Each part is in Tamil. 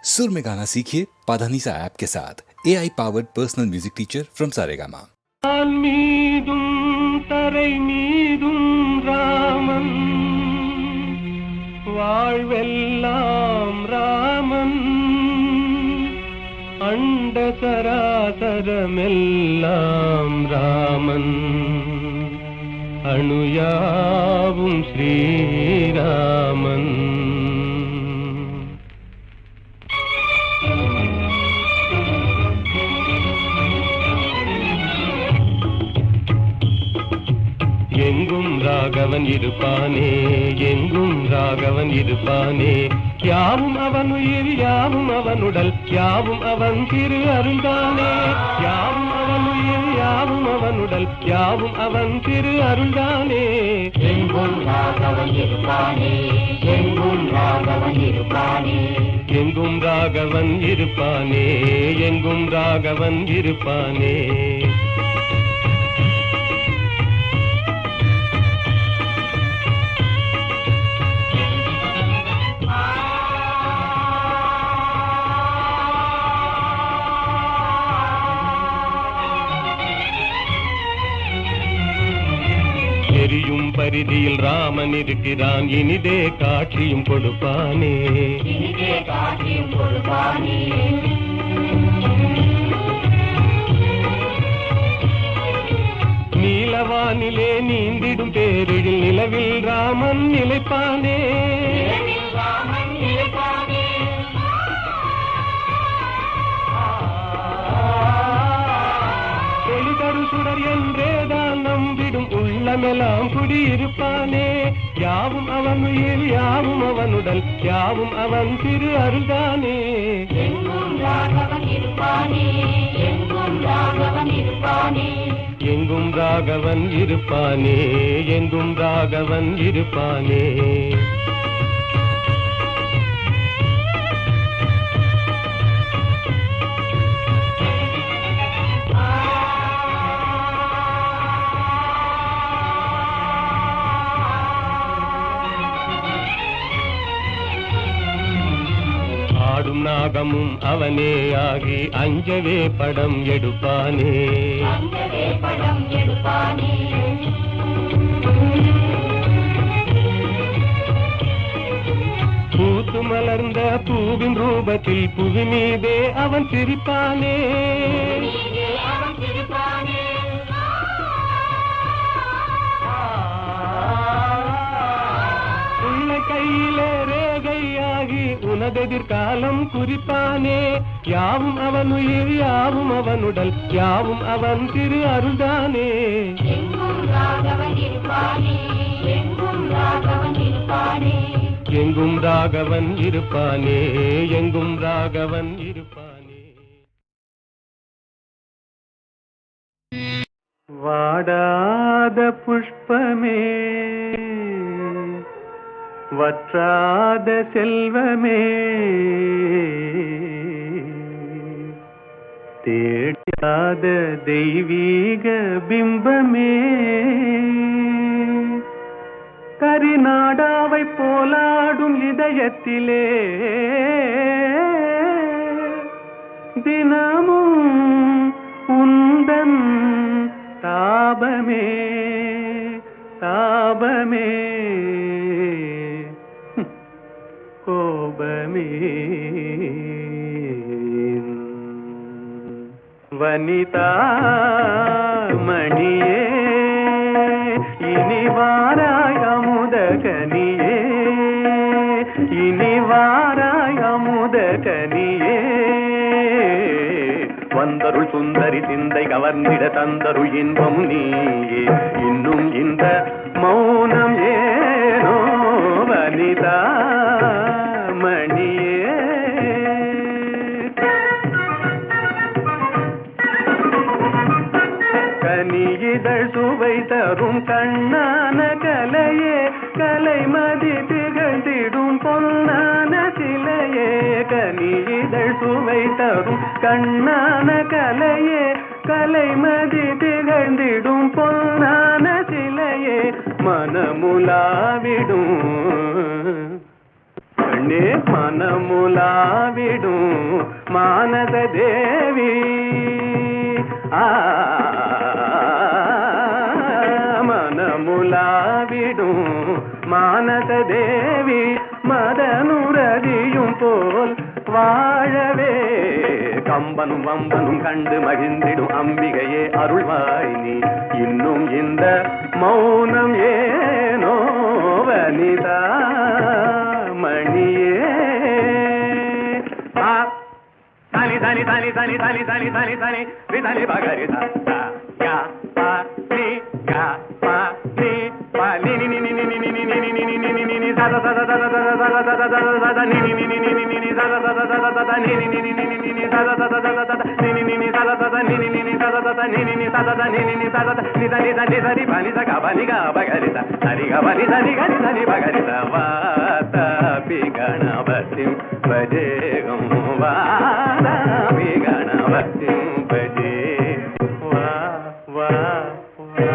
सुर में गाना सीखिए पाधानीसा ऐप के साथ AI powered personal music teacher from Saregama. தரை மீதும் ராமன் வாழ்வெல்லாம் ராமன் அண்ட சராசரமெல்லாம் ராமன் அணுயாவும் ஸ்ரீராமன். எங்கும் ராகவன் இருப்பானே, எங்கும் ராகவன் இருப்பானே, யாவும் அவன் உயிர் யாவும் அவனுடல் யாவும் அவன் திரு அருள்தானே, யாவும் அவன் உயிர் யாவும் அவனுடல் யாவும் அவன் திரு அருள்தானே. எங்கும் ராகவன் இருப்பானே, எங்கும் ராகவன் இருப்பானே, எங்கும் ராகவன் இருப்பானே, எங்கும் ராகவன் இருப்பானே. எரியும் பரிதியில் ராமன் இருக்கிறான், இனிதே காட்சியும் கொடுப்பானே, இனிதே காட்சியும் கொடுப்பானே. நீலவானிலே நீந்திடும் பேரில் நிலவில் ராமன் நிலைப்பானே, ராமன் நிலைப்பானே. ஒளிதரு சுடர் என்றேதான் நம்பிடும் உள்ளமெல்லாம் குடியிருப்பானே, யாவும் அவன் உயிர் யாவும் அவனுடல் யாவும் அவன் திரு அருள்தானே. எங்கும் ராகவன் இருப்பானே, எங்கும் ராகவன் இருப்பானே, எங்கும் ராகவன் இருப்பானே, எங்கும் ராகவன் இருப்பானே. ஆடும் நாகமும் அவனே ஆகி அஞ்சவே படம் எடுப்பானே, அங்கவே படம் எடுப்பானே. பூத்து மலர்ந்த பூவின் ரூபத்தில் புவி மீதே அவன் சிரிப்பானே, நீதே அவன் சிரிப்பானே. உள்ள கையிலே ரேகையாகி உனதெதிர்காலம் குறிப்பானே, யாவும் அவன் உயிர் யாவும் அவனுடல் யாவும் அவன் திரு அருள்தானே. எங்கும் ராகவன் இருப்பானே, எங்கும் ராகவன் இருப்பானே, எங்கும் ராகவன் இருப்பானே, எங்கும் ராகவன் இருப்பானே. வாடாத புஷ்பமே, வற்றாத செல்வமே, தேடாத தெய்வீக பிம்பமே, கரிநாடாவை போலாடும் இதயத்திலே தினமும் உந்தன் தாபமே தாபமே கோபமே. வனிதா மணியே இனி வாராய் அமுத கனியே, இனி வாராய் அமுத கனியே. வந்தருள் சுந்தரி சிந்தை கவர்ந்திட தந்தருள் இன்பம் நீயே, இன்னும் இந்த மௌனம் ஏனோ வனிதா மணியே. கனியிதழ் சுவை தரும் கண்ணான கலையே, கலைமதி திகழ்ந்திடும் பொன்னான சிலையே. கனியிதழ் சுவை தரும் கண்ணான கலையே, கலைமதி திகழ்ந்திடும் பொன்னான சிலையே. மனமுலாவிடும் பெண்ணே மனமுலாவிடும் மானத தேவி மனமுலாவிடும் மானத தேவி மதனுரதியும் போல் வாழவே கம்பனும் வம்பனும் கண்டு மகிழ்ந்திடும் அம்பிகையே அருள்வாய் நீ இன்னும் இந்த மௌனம் ஏனோ வனிதா மணியே தனி தனி தனி தனி தனி தனி தனி தனி தனி பகரி யா பா நீ யா பா நீ பா நீ நீ நீ நீ நீ நீ நீ நீ நீ நீ நீ நீ சத சத சத சத சத சத சத சத நீ நீ நீ நீ நீ நீ நீ சத சத சத சத நீ நீ நீ நீ நீ நீ நீ சத சத சத சத நீ நீ நீ நீ சத சத நீ நீ நீ நீ சத சத நீ நீ நீ சத நீ நீ நீ சத நீ த நீ த நீ சரி பனி த க பனி க பகரி த சரி க பனி சரி க நீ சரி பகரி த வாத பி கணபதிம் பஜேகம் வாத பி கணபதிம் பஜே வா வா வா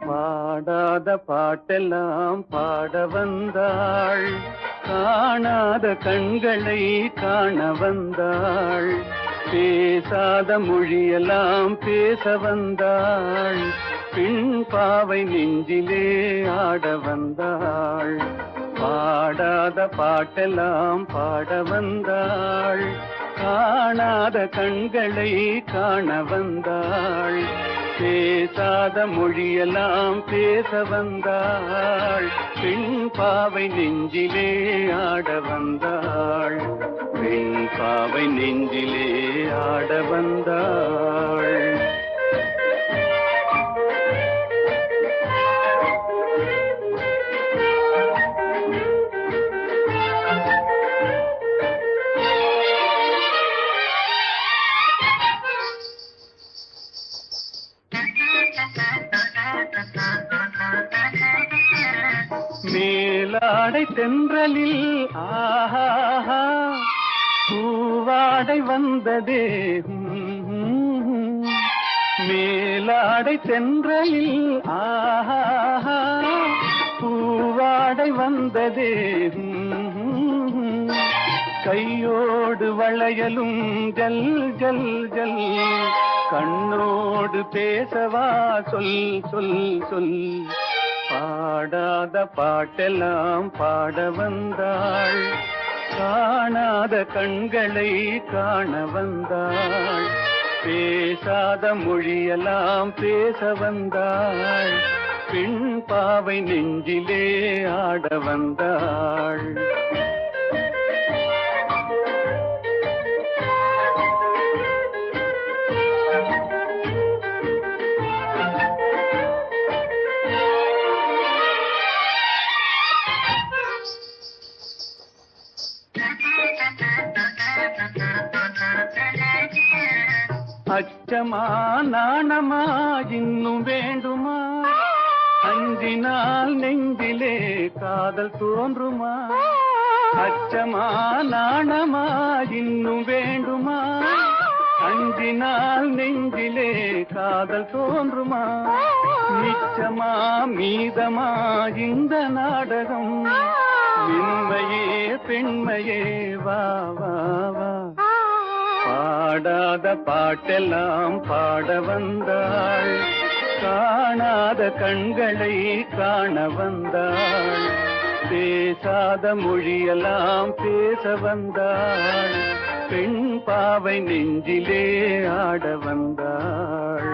பாடாத பாட்டெல்லாம் பாட வந்தாள் காணாத கண்களை காண வந்தாள் பேசாத மொழியெல்லாம் பேச வந்தாள் பின் பாவை நெஞ்சிலே ஆட வந்தாள் பாடாத பாட்டெல்லாம் பாட வந்தாள் காணாத கண்களை காண வந்தாள் பேசாத மொழியெல்லாம் பேச வந்தாள் பெண் பாவை நெஞ்சிலே ஆட வந்தாள் பெண் பாவை நெஞ்சிலே ஆட வந்தாள் மேலாடை தென்றலில் ஆஹா பூவாடை வந்ததே மேலாடை தென்றலில் ஆஹா பூவாடை வந்ததே கையோடு வளையலும் ஜல் ஜல் ஜல் கண்ணோடு பேசவா சொல் சொல் சொல் பாடாத பாட்டெல்லாம் பாட வந்தாள் காணாத கண்களை காண வந்தாள் பேசாத மொழியெல்லாம் பேச வந்தாள் பெண் பாவை நெஞ்சிலே ஆட வந்தாள் அச்சமா நாணமா இன்னும் வேண்டுமா அஞ்சினால் நெஞ்சிலே காதல் தோன்றுமா அச்சமா நாணமா இன்னும் வேண்டுமா அஞ்சினால் நெஞ்சிலே காதல் தோன்றுமா நிச்சமா மீதமா இந்த நாடகம் மென்மையே பெண்மையே வா வா வா பாடாத பாட்டெல்லாம் பாட வந்தாள் காணாத கண்களை காண வந்தாள் பேசாத மொழியெல்லாம் பேச வந்தாள் பெண் பாவை நெஞ்சிலே ஆட வந்தாள்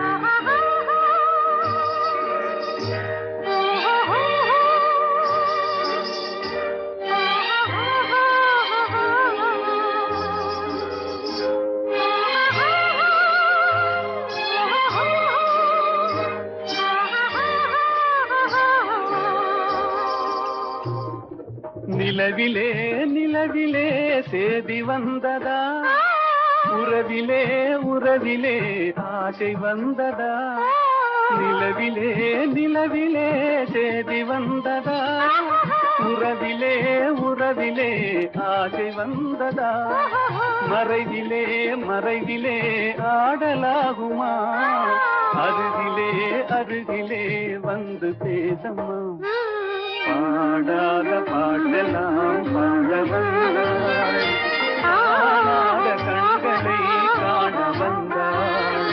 நிலவிலே நில நிலவிலே சேதி வந்ததா, உறவிலே உறவிலே ஆசை வந்ததா, நிலவிலே நிலவிலே சேதி வந்ததா, உறவிலே உறவிலே ஆசை வந்ததா, மறைவிலே மறைவிலே ஆடலாகுமா, அருகிலே அருகிலே வந்து பேசம்மா, பாடாத பாடலாம் பாட வந்தாள், காணாத கண்களை காண வந்தாள்,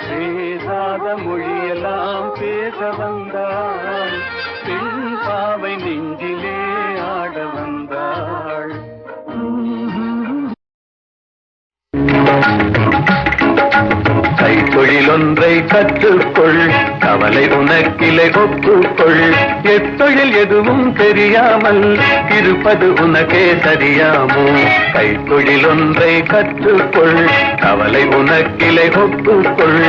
பேசாத மொழியெல்லாம் பேச வந்தாள், பெண் பாவை நெஞ்சிலே ஆட வந்தாள். கைத்தொழில் ஒன்றை கற்றுக்கொள், கவலை உனக்கிலை ஒப்புக்கொள், எத்தொழில் எதுவும் தெரியாமல் இருப்பது உனக்கே சரியாமோ, கைத்தொழில் ஒன்றை கற்றுக்கொள், கவலை உனக்கிலை ஒப்புக்கொள்,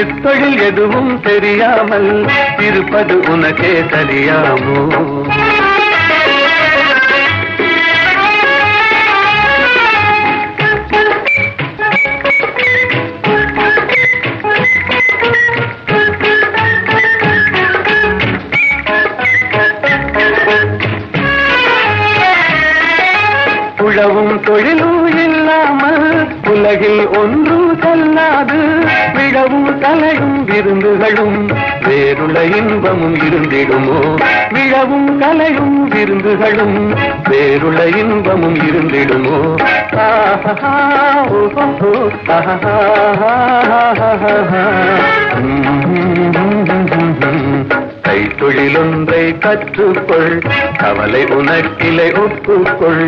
எத்தொழில் எதுவும் தெரியாமல் இருப்பது உனக்கே சரியாமோ. உழவும் தொழிலும் இல்லாமல் உலகில் ஒன்றும் செல்லாது, விழவும் கலையும் விருந்துகளும் வேறுள்ள இன்பமும் இருந்திடுமோ, விழவும் கலையும் விருந்துகளும் வேறுள்ள இன்பமும் இருந்திடுமோ. கைத்தொழில் ஒன்றை கற்றுக்கொள், கவலை உனக்கிலை ஒப்புக்கொள்.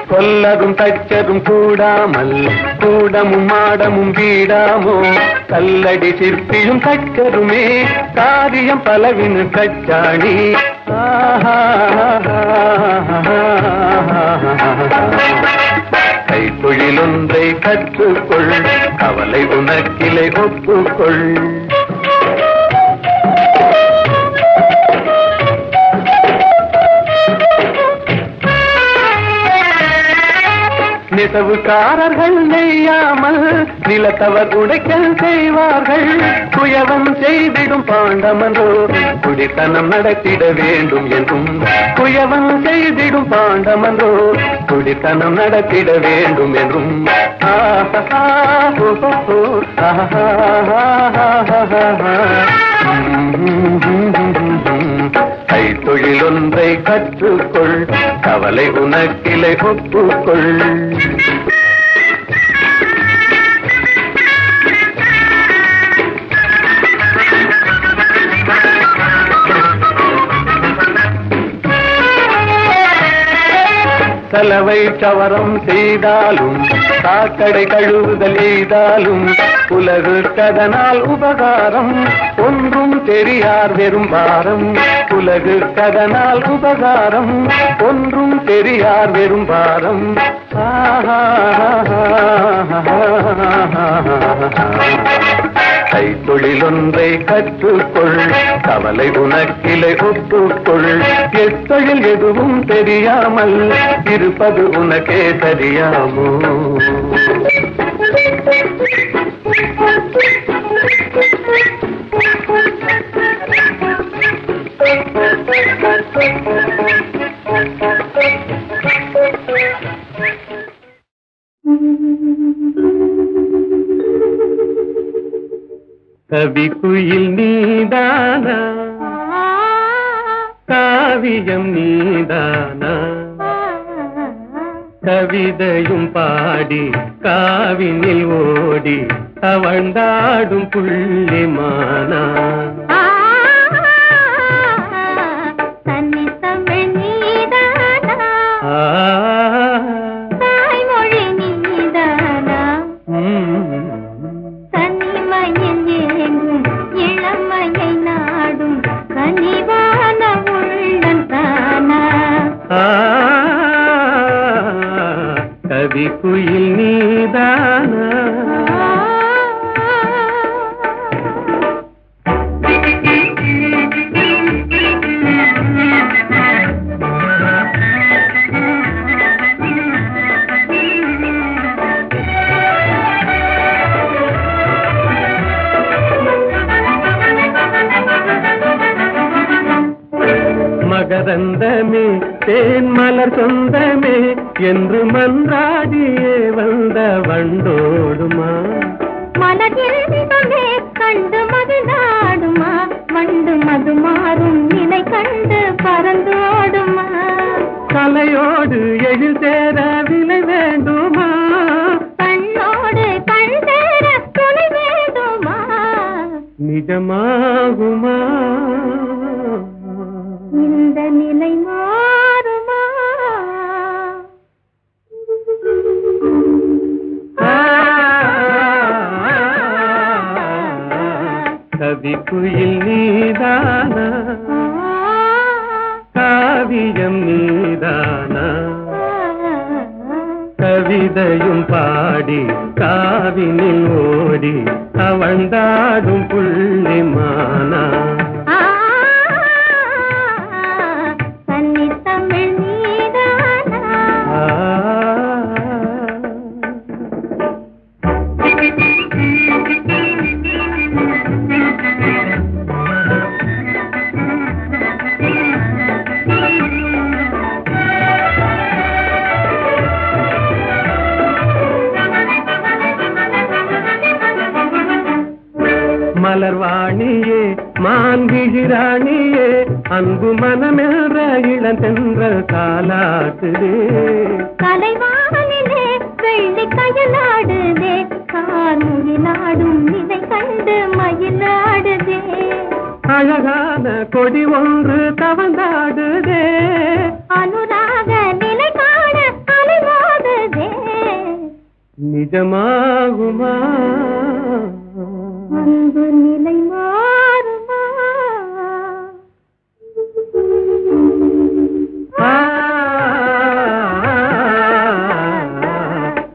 கொல்லரும் தச்சரும் கூடாமல் கூடமும் மாடமும் வீடாமோ, கல்லடி சிற்பியும் தச்சருமே காரியம் பலவினு கச்சாணி. கைத்தொழில் ஒன்றை கற்றுக்கொள், கவலை உனக்கிலை ஒப்புக்கொள். நெசவுக்காரர்கள் நெய்யாமல் நிலத்தவர் உடைக்கல் செய்வார்கள், குயவம் செய்திடும் பாண்டமன்றோ குடித்தனம் நடத்திட வேண்டும் என்றும், குயவம் செய்திடும் பாண்டமன்றோ குடித்தனம் நடத்திட வேண்டும் என்றும். கைத்தொழில் ஒன்றை கற்றுக்கொள், கவலை உனக்கிலை ஒப்புக்கொள். சலவை சவரம் செய்தாலும் சாக்கடை கழுவுதல் எய்தாலும் உலகுக்கதனால் உபகாரம் ஒன்றும் தெரியார் வெறும் பாரம், உலகுக்கதனால் உபகாரம் ஒன்றும் தெரியார் வெறும் பாரம். கைத்தொழில் ஒன்றை கற்றுக்கொள், கவலை உனக்கிலை ஒப்புக்கொள், எத்தொழில் எதுவும் தெரியாமல் இருப்பது உனக்கே சரியாமோ. கவி குயில் நீதானா, காவியம் நீதானா, கவிதையும் பாடி காவினில் ஓடி தவழ்ந்தாடும் புள்ளிமானா. இளமையை நாடும் கனிவான உள்ளன் தானா. கவி குயில் நீதானா மகரந்தமே தேன் மலர் சொந்தமே என்று மன்றாடியே வந்த வண்டோடுமா மலர்ந்தமே கண்டு மது நாடுமா வண்டு மது மாறும் நிலை கண்டு பறந்தோடுமா கலையோடு எழில் சேர விலை வேண்டுமா கண்ணோடு கண் சேர துணை வேண்டுமா நிஜமாகுமா இந்த நிலை மாறுமா கவி குயில் நீதானா காவியம் நீதானா கவிதையும் பாடி காவினில் ஓடி அவழ்ந்தாடும் புள்ளிமானா மலர்வாணியே மான்விழிராணியே அன்பு மனமென்ற இளந்தென்ற காலாட்டுதே கலைவானிலே வெள்ளி கயலாடுதே கார்முகிலாடும் நிலை கண்டு மயிலாடுதே அழகான கொடி ஒன்று தவந்தாடுதே அனுராக நிலை காண அலைமோதுதே நிஜமாகுமா அன்பு நிலை மாறுமா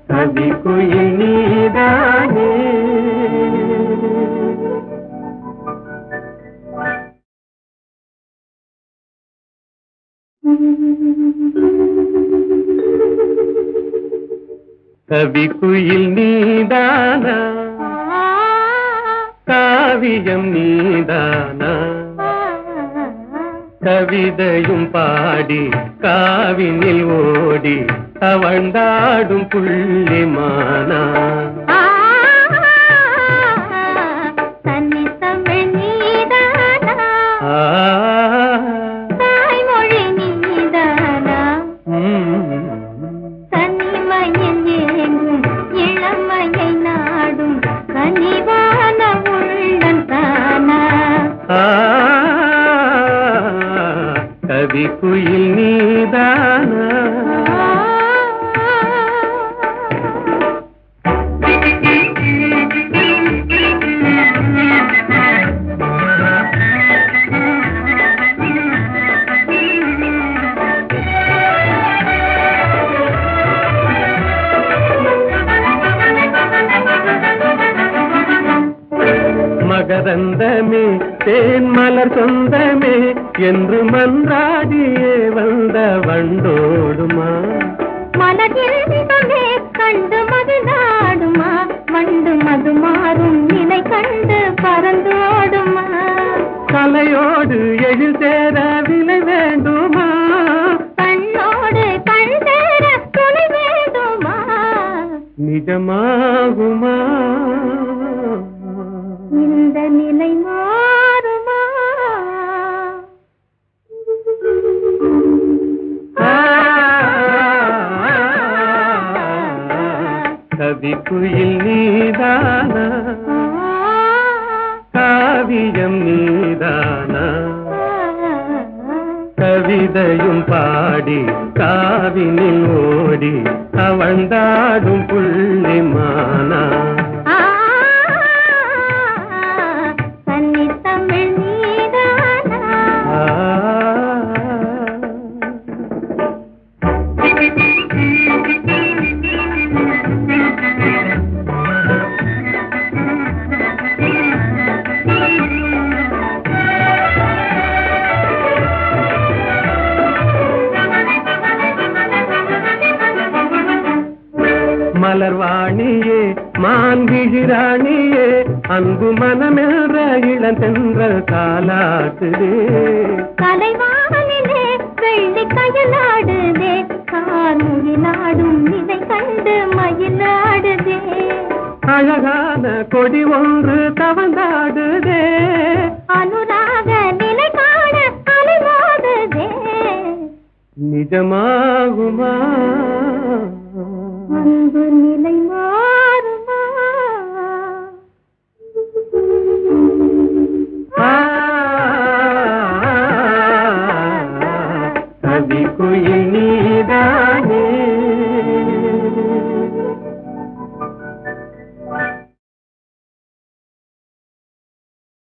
கவி குயில் நீதானே கவி குயில் நீதானா காவியம் நீதானா கவிதையும் பாடி காவினில் ஓடி அவழ்ந்தாடும் புள்ளிமானா தன்னை தமிழ் நீதானா ஆ தாய்மொழி நீதானா தனிமையில் ஏங்கும் இளமையை நாடும் கனிவான உள்ளம் தானா கவி குயில் நீதானா மகரந்தமே தேன் மலர் சொந்தமே என்று மன்றாடியே வந்த வண்டோடுமா மலர்ந்தமே கண்டு மது நாடுமா வண்டு மது மாறும் நிலை கண்டு பறந்தோடுமா கலையோடு எழில் சேர விலை வேண்டுமா கண்ணோடு கண் சேர துணை வேண்டுமா நிஜமாகுமா இந்த நிலை மாறுமா கவி குயில் நீதானா காவியம் நீதானா கவிதையும் பாடி காவினில் ஓடி அவழ்ந்தாடும் புள்ளிமானா தன்னை தமிழ் நீதானா மலர்வாணியே மான்விழிராணியே அன்பு மனமென்ற இளந்தென்றல் காலாட்டுதே கலைவானிலே வெள்ளி கயலாடுதே கார்முகிலாடும் இதை கண்டு மயிலாடுதே அழகான கொடி ஒன்று தவந்தாடுதே அனுராக நிலை காண அலைமோதுதே நிஜமாகுமா